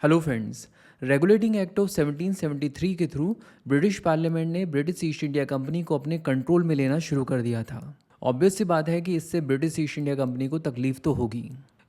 Hello friends. Regulating act of 1773 के through British parliament ने British East India company को अपने कंट्रोल में लेना शुरू कर दिया था। ऑब्वियस सी बात है कि इससे ब्रिटिश ईस्ट इंडिया कंपनी को तकलीफ तो होगी,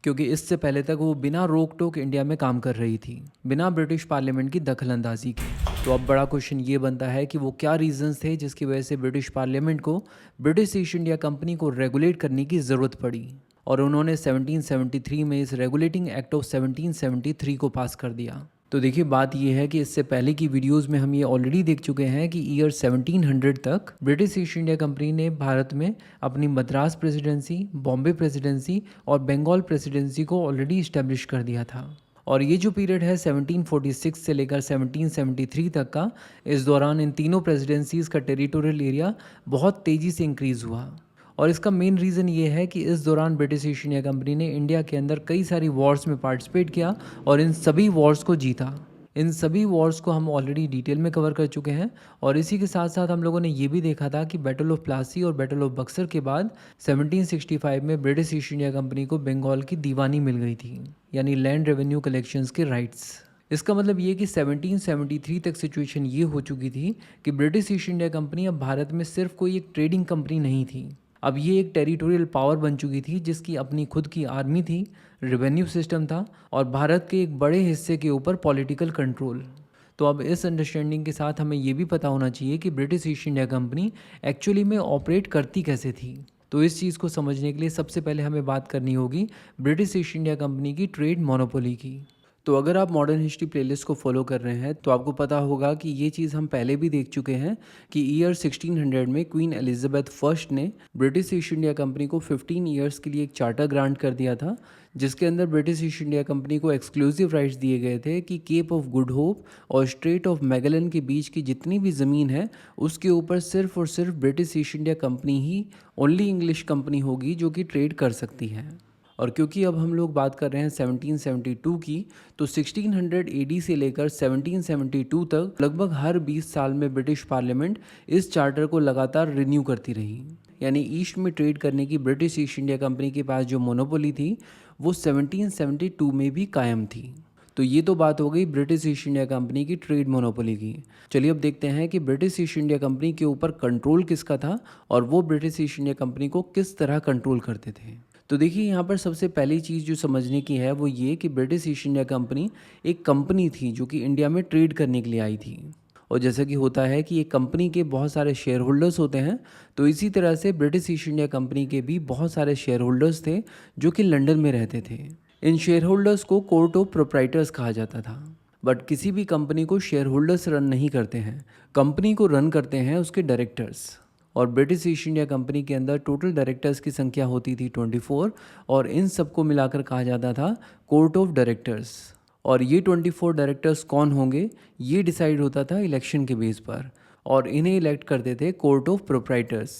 क्योंकि इससे पहले तक वो बिना रोक टोक इंडिया में काम कर रही थी, बिना ब्रिटिश पार्लियामेंट की दखल अंदाजी के। तो अब बड़ा क्वेश्चन ये बनता है कि वो क्या रीजंस थे जिसकी वजह से ब्रिटिश पार्लियामेंट को ब्रिटिश ईस्ट इंडिया कंपनी को रेगुलेट करने की ज़रूरत पड़ी, और उन्होंने 1773 में इस रेगुलेटिंग एक्ट ऑफ 1773 को पास कर दिया। तो देखिए, बात यह है कि इससे पहले की वीडियोस में हम ये ऑलरेडी देख चुके हैं कि ईयर 1700 तक ब्रिटिश ईस्ट इंडिया कंपनी ने भारत में अपनी मद्रास प्रेसिडेंसी, बॉम्बे प्रेसिडेंसी और बंगाल प्रेसिडेंसी को ऑलरेडी इस्टेब्लिश कर दिया था। और ये जो पीरियड है 1746 से लेकर 1773 तक का, इस दौरान इन तीनों प्रेसिडेंसीज़ का टेरिटोरियल एरिया बहुत तेज़ी से इंक्रीज़ हुआ। और इसका मेन रीज़न ये है कि इस दौरान ब्रिटिश ईस्ट इंडिया कंपनी ने इंडिया के अंदर कई सारी वॉर्स में पार्टिसिपेट किया और इन सभी वॉर्स को जीता। इन सभी वॉर्स को हम ऑलरेडी डिटेल में कवर कर चुके हैं, और इसी के साथ साथ हम लोगों ने ये भी देखा था कि बैटल ऑफ प्लासी और बैटल ऑफ बक्सर के बाद 1765 में ब्रिटिश ईस्ट इंडिया कंपनी को बंगाल की दीवानी मिल गई थी, यानी लैंड रेवेन्यू कलेक्शंस के राइट्स। इसका मतलब ये कि 1773 तक सिचुएशन ये हो चुकी थी कि ब्रिटिश ईस्ट इंडिया कंपनी अब भारत में सिर्फ कोई एक ट्रेडिंग कंपनी नहीं थी, अब ये एक टेरिटोरियल पावर बन चुकी थी जिसकी अपनी खुद की आर्मी थी, रेवेन्यू सिस्टम था और भारत के एक बड़े हिस्से के ऊपर पॉलिटिकल कंट्रोल। तो अब इस अंडरस्टैंडिंग के साथ हमें ये भी पता होना चाहिए कि British East India company actually में ऑपरेट करती कैसे थी। तो इस चीज़ को समझने के लिए सबसे पहले हमें बात करनी होगी ब्रिटिश ईस्ट इंडिया कंपनी की ट्रेड मोनोपोली की। तो अगर आप मॉडर्न हिस्ट्री प्लेलिस्ट को फॉलो कर रहे हैं तो आपको पता होगा कि ये चीज़ हम पहले भी देख चुके हैं कि ईयर 1600 में क्वीन एलिजाबेथ फर्स्ट ने ब्रिटिश ईस्ट इंडिया कंपनी को 15 ईयर्स के लिए एक चार्टर ग्रांट कर दिया था, जिसके अंदर ब्रिटिश ईस्ट इंडिया कंपनी को एक्सक्लूसिव राइट्स दिए गए थे कि केप ऑफ गुड होप और स्ट्रेट ऑफ मैगलन के बीच की जितनी भी ज़मीन है उसके ऊपर सिर्फ और सिर्फ ब्रिटिश ईस्ट इंडिया कंपनी ही ओनली इंग्लिश कंपनी होगी जो कि ट्रेड कर सकती है। और क्योंकि अब हम लोग बात कर रहे हैं 1772 की, तो 1600 एडी से लेकर 1772 तक लगभग हर 20 साल में ब्रिटिश पार्लियामेंट इस चार्टर को लगातार रिन्यू करती रही। यानी ईस्ट में ट्रेड करने की ब्रिटिश ईस्ट इंडिया कंपनी के पास जो मोनोपोली थी वो 1772 में भी कायम थी। तो ये तो बात हो गई ब्रिटिश ईस्ट इंडिया कंपनी की ट्रेड मोनोपोली की। चलिए अब देखते हैं कि ब्रिटिश ईस्ट इंडिया कंपनी के ऊपर कंट्रोल किसका था और वो ब्रिटिश ईस्ट इंडिया कंपनी को किस तरह कंट्रोल करते थे। तो देखिए, यहाँ पर सबसे पहली चीज़ जो समझने की है वो ये कि ब्रिटिश ईस्ट इंडिया कंपनी एक कंपनी थी जो कि इंडिया में ट्रेड करने के लिए आई थी। और जैसा कि होता है कि एक कंपनी के बहुत सारे शेयर होल्डर्स होते हैं, तो इसी तरह से ब्रिटिश ईस्ट इंडिया कंपनी के भी बहुत सारे शेयर होल्डर्स थे जो कि लंदन में रहते थे। इन शेयर होल्डर्स को कोर्ट ऑफ प्रोप्राइटर्स कहा जाता था। बट किसी भी कंपनी को शेयर होल्डर्स रन नहीं करते हैं, कंपनी को रन करते हैं उसके डायरेक्टर्स। और ब्रिटिश ईस्ट इंडिया कंपनी के अंदर टोटल डायरेक्टर्स की संख्या होती थी 24, और इन सबको मिलाकर कहा जाता था कोर्ट ऑफ डायरेक्टर्स। और ये 24 डायरेक्टर्स कौन होंगे ये डिसाइड होता था इलेक्शन के बेस पर, और इन्हें इलेक्ट करते थे कोर्ट ऑफ प्रोप्राइटर्स।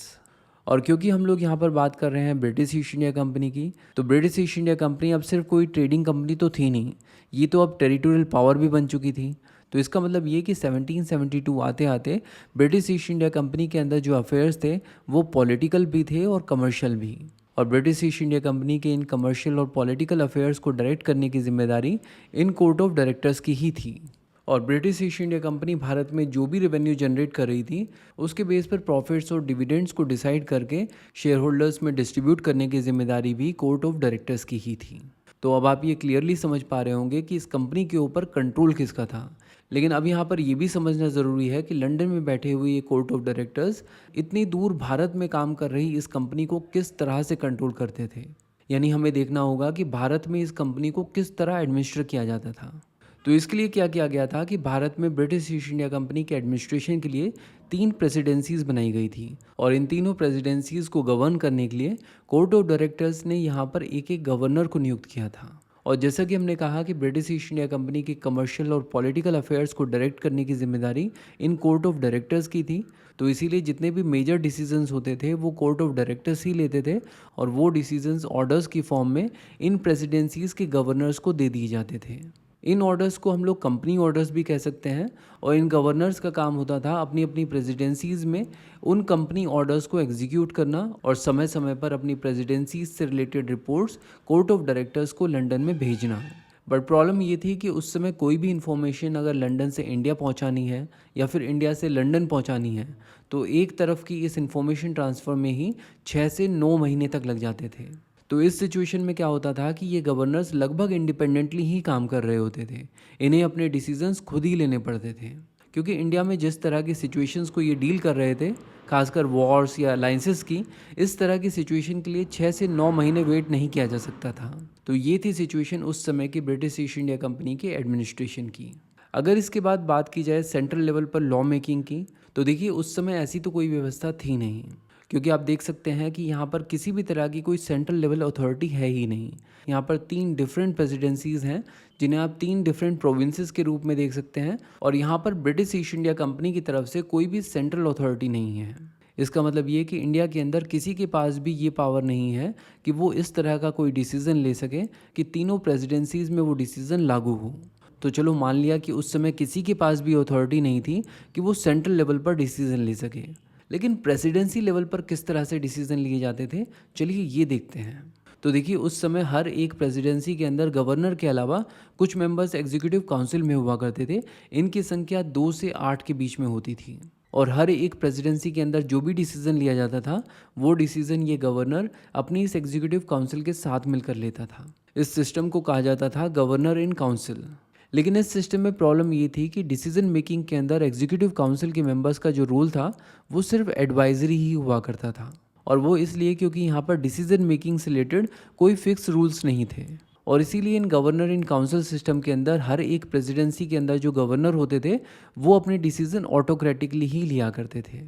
और क्योंकि हम लोग यहाँ पर बात कर रहे हैं ब्रिटिश ईस्ट इंडिया कंपनी की, तो ब्रिटिश ईस्ट इंडिया कंपनी अब सिर्फ कोई ट्रेडिंग कंपनी तो थी नहीं, ये तो अब टेरिटोरियल पावर भी बन चुकी थी। तो इसका मतलब ये कि 1772 आते आते ब्रिटिश ईस्ट इंडिया कंपनी के अंदर जो अफेयर्स थे वो पॉलिटिकल भी थे और कमर्शियल भी। और ब्रिटिश ईस्ट इंडिया कंपनी के इन कमर्शियल और पॉलिटिकल अफेयर्स को डायरेक्ट करने की जिम्मेदारी इन कोर्ट ऑफ डायरेक्टर्स की ही थी। और British East India company Bharat में जो भी रेवेन्यू जनरेट कर रही थी उसके बेस पर प्रॉफिट्स और डिविडेंड्स को डिसाइड करके शेयर होल्डर्स में डिस्ट्रीब्यूट करने की जिम्मेदारी भी कोर्ट ऑफ डायरेक्टर्स की ही थी। तो अब आप ये क्लियरली समझ पा रहे होंगे कि इस कंपनी के ऊपर कंट्रोल किसका था। लेकिन अब यहाँ पर यह भी समझना ज़रूरी है कि लंदन में बैठे हुए ये कोर्ट ऑफ डायरेक्टर्स इतनी दूर भारत में काम कर रही इस कंपनी को किस तरह से कंट्रोल करते थे। यानी हमें देखना होगा कि भारत में इस कंपनी को किस तरह एडमिनिस्टर किया जाता था। तो इसके लिए क्या किया गया था कि भारत में ब्रिटिश ईस्ट इंडिया कंपनी के एडमिनिस्ट्रेशन के लिए 3 प्रेसिडेंसीज़ बनाई गई थी, और इन तीनों प्रेसिडेंसीज़ को गवर्न करने के लिए कोर्ट ऑफ डायरेक्टर्स ने यहाँ पर एक एक गवर्नर को नियुक्त किया था। और जैसा कि हमने कहा कि ब्रिटिश ईस्ट इंडिया कंपनी के कमर्शियल और पॉलिटिकल अफेयर्स को डायरेक्ट करने की जिम्मेदारी इन कोर्ट ऑफ डायरेक्टर्स की थी, तो इसीलिए जितने भी मेजर डिसीजंस होते थे वो कोर्ट ऑफ डायरेक्टर्स ही लेते थे, और वो डिसीजंस ऑर्डर्स की फॉर्म में इन प्रेसिडेंसीज़ के गवर्नर्स को दे दिए जाते थे। इन ऑर्डर्स को हम लोग कंपनी ऑर्डर्स भी कह सकते हैं, और इन गवर्नर्स का काम होता था अपनी अपनी प्रेसिडेंसीज़ में उन कंपनी ऑर्डर्स को एग्जीक्यूट करना और समय समय पर अपनी प्रेसिडेंसीज से related reports court of directors को लंदन में भेजना। बट प्रॉब्लम ये थी कि उस समय कोई भी इन्फॉर्मेशन अगर लंदन से इंडिया पहुंचानी है या फिर इंडिया से लंदन पहुंचानी है तो एक तरफ की इस इन्फॉर्मेशन ट्रांसफ़र में ही 6 से 9 महीने तक लग जाते थे। तो इस सिचुएशन में क्या होता था कि ये गवर्नर्स लगभग इंडिपेंडेंटली ही काम कर रहे होते थे। इन्हें अपने डिसीजंस खुद ही लेने पड़ते थे, क्योंकि इंडिया में जिस तरह की सिचुएशंस को ये डील कर रहे थे, खासकर वॉर्स या अलाइंसेस की, इस तरह की सिचुएशन के लिए 6 से 9 महीने वेट नहीं किया जा सकता था। तो ये थी सिचुएशन उस समय की ब्रिटिश ईस्ट इंडिया कंपनी के एडमिनिस्ट्रेशन की। अगर इसके बाद बात की जाए सेंट्रल लेवल पर लॉ मेकिंग की, तो देखिए उस समय ऐसी तो कोई व्यवस्था थी नहीं, क्योंकि आप देख सकते हैं कि यहाँ पर किसी भी तरह की कोई सेंट्रल लेवल अथॉरिटी है ही नहीं। यहाँ पर 3 डिफरेंट प्रेसिडेंसीज़ हैं जिन्हें आप 3 डिफरेंट प्रोविंसेस के रूप में देख सकते हैं, और यहाँ पर ब्रिटिश ईस्ट इंडिया कंपनी की तरफ से कोई भी सेंट्रल अथॉरिटी नहीं है। इसका मतलब ये कि इंडिया के अंदर किसी के पास भी ये पावर नहीं है कि वो इस तरह का कोई डिसीज़न ले सके कि तीनों प्रेसिडेंसीज़ में वो डिसीज़न लागू हो। तो चलो मान लिया कि उस समय किसी के पास भी अथॉरिटी नहीं थी कि वो सेंट्रल लेवल पर डिसीज़न ले सके, लेकिन प्रेसिडेंसी लेवल पर किस तरह से डिसीज़न लिए जाते थे, चलिए ये देखते हैं। तो देखिए उस समय हर एक प्रेसिडेंसी के अंदर गवर्नर के अलावा कुछ मेंबर्स एग्जीक्यूटिव काउंसिल में हुआ करते थे। इनकी संख्या 2 से 8 के बीच में होती थी, और हर एक प्रेसिडेंसी के अंदर जो भी डिसीज़न लिया जाता था वो डिसीज़न ये गवर्नर अपनी इस एग्जीक्यूटिव काउंसिल के साथ मिलकर लेता था। इस सिस्टम को कहा जाता था गवर्नर इन काउंसिल। लेकिन इस सिस्टम में प्रॉब्लम ये थी कि डिसीजन मेकिंग के अंदर एग्जीक्यूटिव काउंसिल के मेंबर्स का जो रोल था वो सिर्फ एडवाइजरी ही हुआ करता था, और वो इसलिए क्योंकि यहाँ पर डिसीजन मेकिंग से रिलेटेड कोई फिक्स रूल्स नहीं थे। और इसीलिए इन गवर्नर इन काउंसिल सिस्टम के अंदर हर एक प्रेसिडेंसी के अंदर जो गवर्नर होते थे वो अपने डिसीजन ऑटोक्रेटिकली ही लिया करते थे।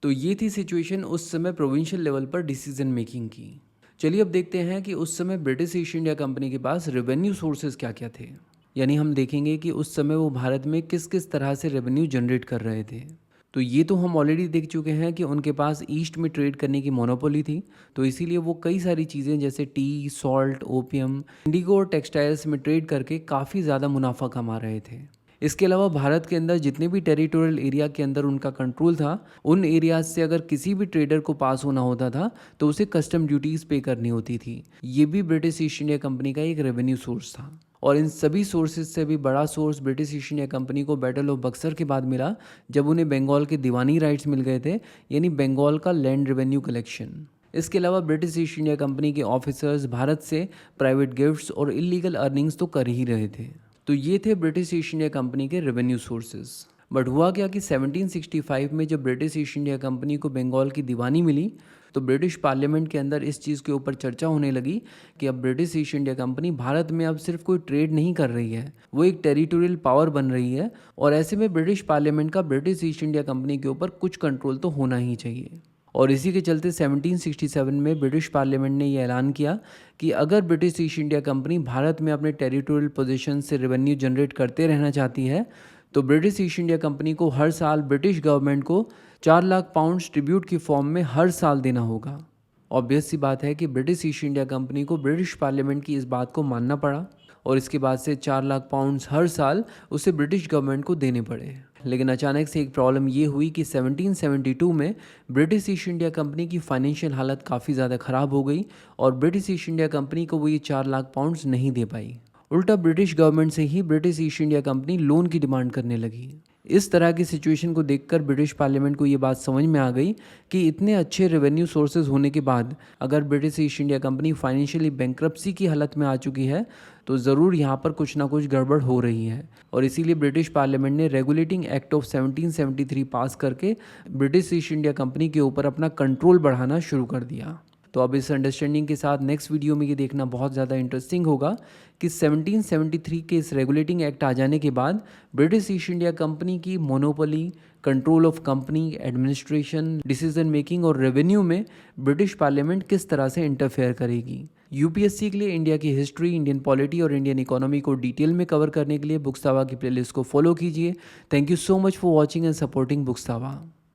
तो ये थी सिचुएशन उस समय प्रोविंशियल लेवल पर डिसीजन मेकिंग की। चलिए अब देखते हैं कि उस समय ब्रिटिश ईस्ट इंडिया कंपनी के पास रेवेन्यू सोर्सेज क्या क्या थे, यानी हम देखेंगे कि उस समय वो भारत में किस किस तरह से रेवेन्यू जनरेट कर रहे थे। तो ये तो हम ऑलरेडी देख चुके हैं कि उनके पास ईस्ट में ट्रेड करने की मोनोपोली थी, तो इसीलिए वो कई सारी चीज़ें जैसे टी, सॉल्ट, ओपियम, इंडिगो और टेक्सटाइल्स में ट्रेड करके काफ़ी ज़्यादा मुनाफा कमा रहे थे। इसके अलावा भारत के अंदर जितने भी टेरिटोरियल एरिया के अंदर उनका कंट्रोल था, उन एरियाज से अगर किसी भी ट्रेडर को पास होना होता था तो उसे कस्टम ड्यूटीज़ पे करनी होती थी। ये भी ब्रिटिश ईस्ट इंडिया कंपनी का एक रेवेन्यू सोर्स था। और इन सभी सोर्सेज से भी बड़ा source British East India company को बैटल ऑफ बक्सर के बाद मिला, जब उन्हें बंगाल के दीवानी राइट्स मिल गए थे, यानी बंगाल का लैंड रेवेन्यू कलेक्शन। इसके अलावा ब्रिटिश ईस्ट इंडिया कंपनी के ऑफिसर्स भारत से प्राइवेट गिफ्ट्स और इलीगल अर्निंग्स तो कर ही रहे थे। तो ये थे ब्रिटिश ईस्ट इंडिया कंपनी के रेवेन्यू सोर्सेज। बट हुआ क्या कि 1765 में जब ब्रिटिश ईस्ट इंडिया कंपनी को बंगाल की दीवानी मिली तो ब्रिटिश पार्लियामेंट के अंदर इस चीज़ के ऊपर चर्चा होने लगी कि अब British East India company Bharat में अब सिर्फ कोई ट्रेड नहीं कर रही है, वो एक टेरिटोरियल पावर बन रही है, और ऐसे में ब्रिटिश पार्लियामेंट का ब्रिटिश ईस्ट इंडिया कंपनी के ऊपर कुछ कंट्रोल तो होना ही चाहिए। और इसी के चलते 1767 में ब्रिटिश पार्लियामेंट ने यह ऐलान किया कि अगर British East India company Bharat में अपने टेरिटोरियल पोजीशन से रेवेन्यू जनरेट करते रहना चाहती है तो ब्रिटिश ईस्ट इंडिया कंपनी को हर साल ब्रिटिश गवर्नमेंट को 4 लाख पाउंड ट्रिब्यूट की फॉर्म में हर साल देना होगा। ऑब्वियस सी बात है कि ब्रिटिश ईस्ट इंडिया कंपनी को ब्रिटिश पार्लियामेंट की इस बात को मानना पड़ा, और इसके बाद से 4 लाख पाउंड हर साल उसे ब्रिटिश गवर्नमेंट को देने पड़े। लेकिन अचानक से एक प्रॉब्लम ये हुई कि 1772 में ब्रिटिश ईस्ट इंडिया कंपनी की फाइनेंशियल हालत काफ़ी ज़्यादा ख़राब हो गई, और ब्रिटिश ईस्ट इंडिया कंपनी को वो ये 4 लाख पाउंड्स नहीं दे पाई। उल्टा ब्रिटिश गवर्नमेंट से ही British East India company loan की डिमांड करने लगी। इस तरह की सिचुएशन को देखकर ब्रिटिश पार्लियामेंट को ये बात समझ में आ गई कि इतने अच्छे रेवेन्यू सोर्सेज होने के बाद अगर British East India company financially bankruptcy की हालत में आ चुकी है तो ज़रूर यहाँ पर कुछ ना कुछ गड़बड़ हो रही है, और इसीलिए ब्रिटिश पार्लियामेंट ने रेगुलेटिंग एक्ट ऑफ 1773 पास करके ब्रिटिश ईस्ट इंडिया कंपनी के ऊपर अपना कंट्रोल बढ़ाना शुरू कर दिया। तो अब इस अंडरस्टैंडिंग के साथ नेक्स्ट वीडियो में ये देखना बहुत ज़्यादा इंटरेस्टिंग होगा कि 1773 के इस रेगुलेटिंग एक्ट आ जाने के बाद ब्रिटिश ईस्ट इंडिया कंपनी की monopoly, control of company, administration, decision making और रेवेन्यू में ब्रिटिश पार्लियामेंट किस तरह से इंटरफेयर करेगी। यूपीएससी के लिए इंडिया की हिस्ट्री, इंडियन पॉलिटी और इंडियन इकोनॉमी को डिटेल में कवर करने के लिए बुक्सतावा की प्लेलिस्ट को फॉलो कीजिए। Thank you so much for watching and supporting बुक्सतावा।